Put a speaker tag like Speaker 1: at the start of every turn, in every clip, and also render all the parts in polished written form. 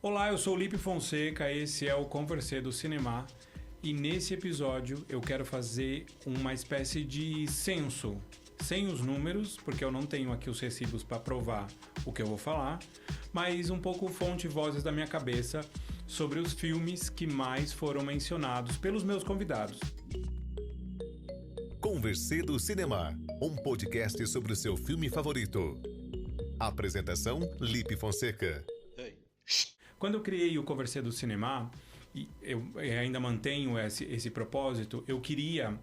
Speaker 1: Olá, eu sou o Lipe Fonseca, esse é o Conversê do Cinema e nesse episódio eu quero fazer uma espécie de censo, sem os números, porque eu não tenho aqui os recibos para provar o que eu vou falar, mas um pouco fonte e vozes da minha cabeça sobre os filmes que mais foram mencionados pelos meus convidados.
Speaker 2: Conversê do Cinema, um podcast sobre o seu filme favorito. Apresentação, Lipe Fonseca.
Speaker 1: Quando eu criei o Conversê do Cinema, e eu ainda mantenho esse propósito, eu queria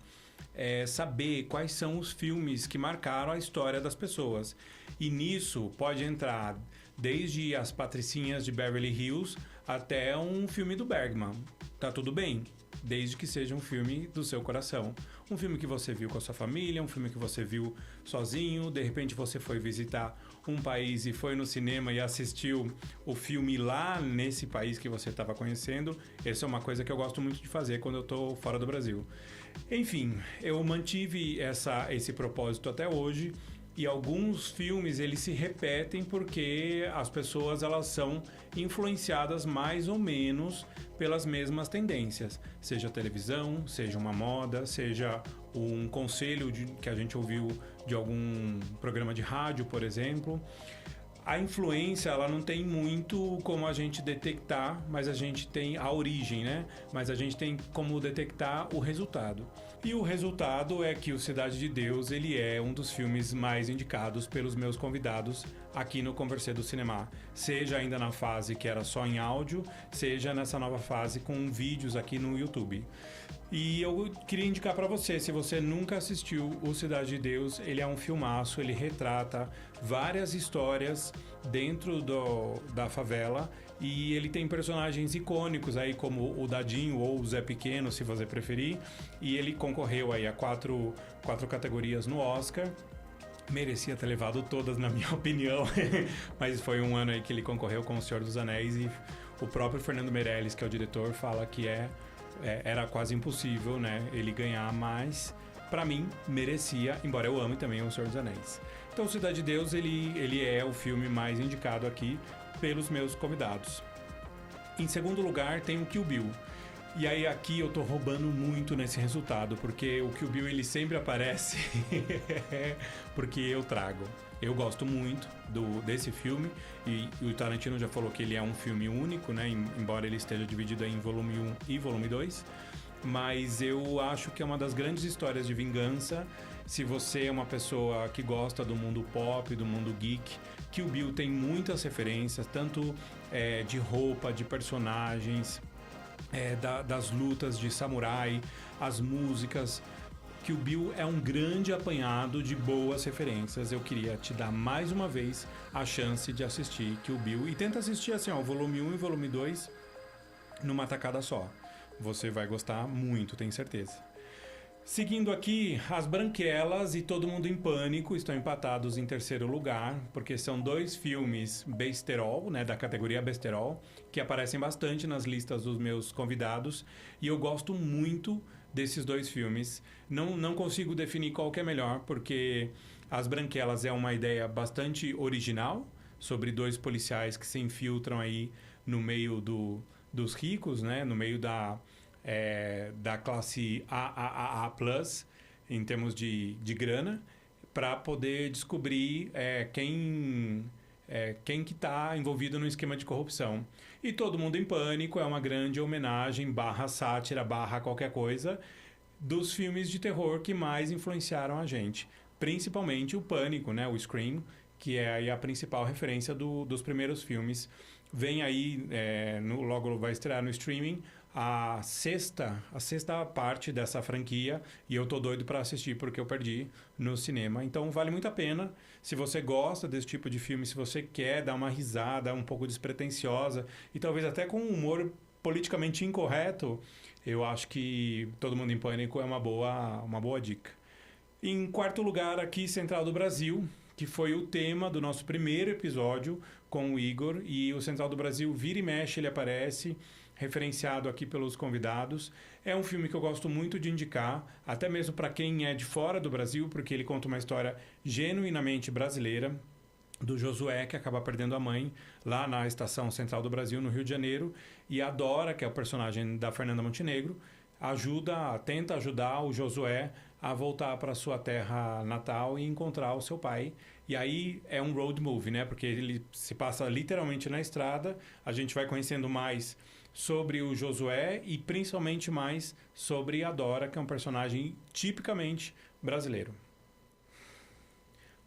Speaker 1: saber quais são os filmes que marcaram a história das pessoas. E nisso pode entrar desde As Patricinhas de Beverly Hills até um filme do Bergman. Tá tudo bem, desde que seja um filme do seu coração. Um filme que você viu com a sua família, um filme que você viu sozinho, de repente você foi visitar um país e foi no cinema e assistiu o filme lá nesse país que você estava conhecendo. Essa é uma coisa que eu gosto muito de fazer quando eu estou fora do Brasil. Enfim, eu mantive esse propósito até hoje. E alguns filmes eles se repetem porque as pessoas elas são influenciadas mais ou menos pelas mesmas tendências, seja televisão, seja uma moda, seja um conselho que a gente ouviu de algum programa de rádio, por exemplo. A influência, ela não tem muito como a gente detectar, mas a gente tem a origem, né? Mas a gente tem como detectar o resultado. E o resultado é que o Cidade de Deus, ele é um dos filmes mais indicados pelos meus convidados aqui no Conversê do Cinema. Seja ainda na fase que era só em áudio, seja nessa nova fase com vídeos aqui no YouTube. E eu queria indicar para você, se você nunca assistiu o Cidade de Deus, ele é um filmaço, ele retrata várias histórias dentro da favela e ele tem personagens icônicos aí como o Dadinho ou o Zé Pequeno, se você preferir, e ele concorreu aí a quatro categorias no Oscar. Merecia ter levado todas, na minha opinião, mas foi um ano aí que ele concorreu com O Senhor dos Anéis e o próprio Fernando Meirelles, que é o diretor, fala que era quase impossível, né, ele ganhar, mas pra mim merecia, embora eu ame também O Senhor dos Anéis. Então Cidade de Deus, ele é o filme mais indicado aqui pelos meus convidados. Em segundo lugar tem o Kill Bill. E aí aqui eu tô roubando muito nesse resultado, porque o Kill Bill ele sempre aparece porque eu trago. Eu gosto muito desse filme e o Tarantino já falou que ele é um filme único, né? Embora ele esteja dividido em volume 1 e volume 2. Mas eu acho que é uma das grandes histórias de vingança. Se você é uma pessoa que gosta do mundo pop, do mundo geek, Kill Bill tem muitas referências, tanto de roupa, de personagens, das lutas de samurai, as músicas. Kill Bill é um grande apanhado de boas referências. Eu queria te dar mais uma vez a chance de assistir Kill Bill. E tenta assistir assim, o volume 1 e volume 2 numa tacada só. Você vai gostar muito, tenho certeza. Seguindo aqui, As Branquelas e Todo Mundo em Pânico estão empatados em terceiro lugar, porque são dois filmes besterol, né, da categoria besterol, que aparecem bastante nas listas dos meus convidados, e eu gosto muito desses dois filmes. Não consigo definir qual que é melhor, porque As Branquelas é uma ideia bastante original, sobre dois policiais que se infiltram aí no meio dos ricos, né, no meio da classe AAA+, em termos de grana, para poder descobrir quem que está envolvido no esquema de corrupção. E Todo Mundo em Pânico é uma grande homenagem, / sátira, / qualquer coisa, dos filmes de terror que mais influenciaram a gente. Principalmente o Pânico, né, o Scream, que é aí a principal referência dos primeiros filmes. Vem aí, logo vai estrear no streaming, a sexta parte dessa franquia, e eu tô doido para assistir porque eu perdi no cinema. Então vale muito a pena. Se você gosta desse tipo de filme, se você quer dar uma risada um pouco despretensiosa e talvez até com um humor politicamente incorreto, eu acho que Todo Mundo em Pânico é uma boa dica. Em quarto lugar aqui, Central do Brasil, que foi o tema do nosso primeiro episódio com o Igor, e o Central do Brasil vira e mexe, ele aparece, referenciado aqui pelos convidados. É um filme que eu gosto muito de indicar, até mesmo para quem é de fora do Brasil, porque ele conta uma história genuinamente brasileira. do Josué, que acaba perdendo a mãe lá na Estação Central do Brasil, no Rio de Janeiro. E a Dora, que é o personagem da Fernanda Montenegro, tenta ajudar o Josué a voltar para sua terra natal e encontrar o seu pai. E aí é um road movie, né? Porque ele se passa literalmente na estrada. A gente vai conhecendo mais sobre o Josué e principalmente mais sobre a Dora, que é um personagem tipicamente brasileiro.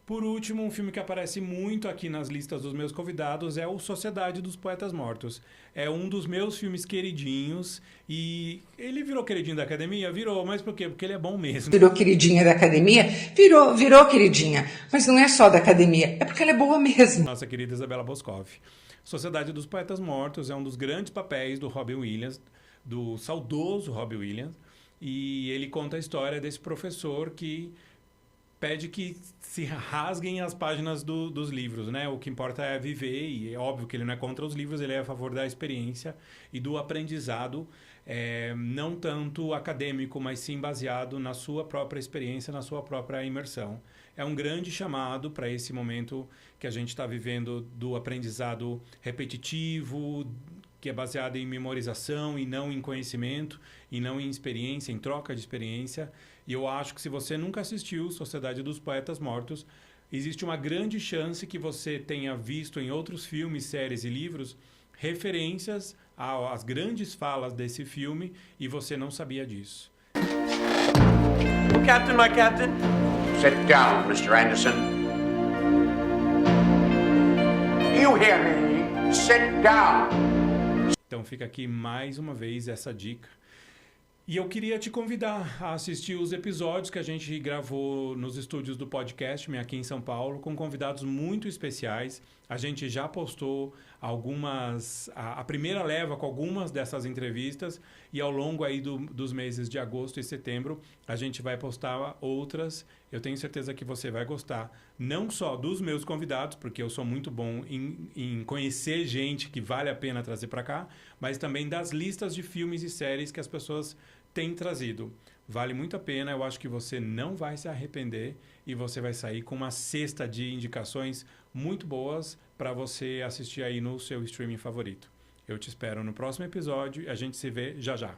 Speaker 1: Por último, um filme que aparece muito aqui nas listas dos meus convidados é o Sociedade dos Poetas Mortos. É um dos meus filmes queridinhos e ele virou queridinho da academia? Virou, mas por quê? Porque ele é bom mesmo.
Speaker 3: Virou queridinha da academia? Virou queridinha. Mas não é só da academia, é porque ela é boa mesmo.
Speaker 1: Nossa querida Isabella Boscov. Sociedade dos Poetas Mortos é um dos grandes papéis do Robin Williams, do saudoso Robin Williams, e ele conta a história desse professor que pede que se rasguem as páginas dos livros, né? O que importa é viver, e é óbvio que ele não é contra os livros, ele é a favor da experiência e do aprendizado, não tanto acadêmico, mas sim baseado na sua própria experiência, na sua própria imersão. É um grande chamado para esse momento que a gente está vivendo do aprendizado repetitivo, que é baseado em memorização e não em conhecimento, e não em experiência, em troca de experiência. E eu acho que se você nunca assistiu Sociedade dos Poetas Mortos, existe uma grande chance que você tenha visto em outros filmes, séries e livros referências às grandes falas desse filme e você não sabia disso.
Speaker 4: Captain, my captain.
Speaker 5: Sit down, Mr. Anderson. You hear me? Sit down.
Speaker 1: Então fica aqui mais uma vez essa dica. E eu queria te convidar a assistir os episódios que a gente gravou nos estúdios do podcast aqui em São Paulo, com convidados muito especiais. A gente já postou a primeira leva com algumas dessas entrevistas e ao longo aí dos meses de agosto e setembro a gente vai postar outras. Eu tenho certeza que você vai gostar, não só dos meus convidados, porque eu sou muito bom em conhecer gente que vale a pena trazer para cá, mas também das listas de filmes e séries que as pessoas têm trazido. Vale muito a pena, eu acho que você não vai se arrepender e você vai sair com uma cesta de indicações muito boas para você assistir aí no seu streaming favorito. Eu te espero no próximo episódio e a gente se vê já já.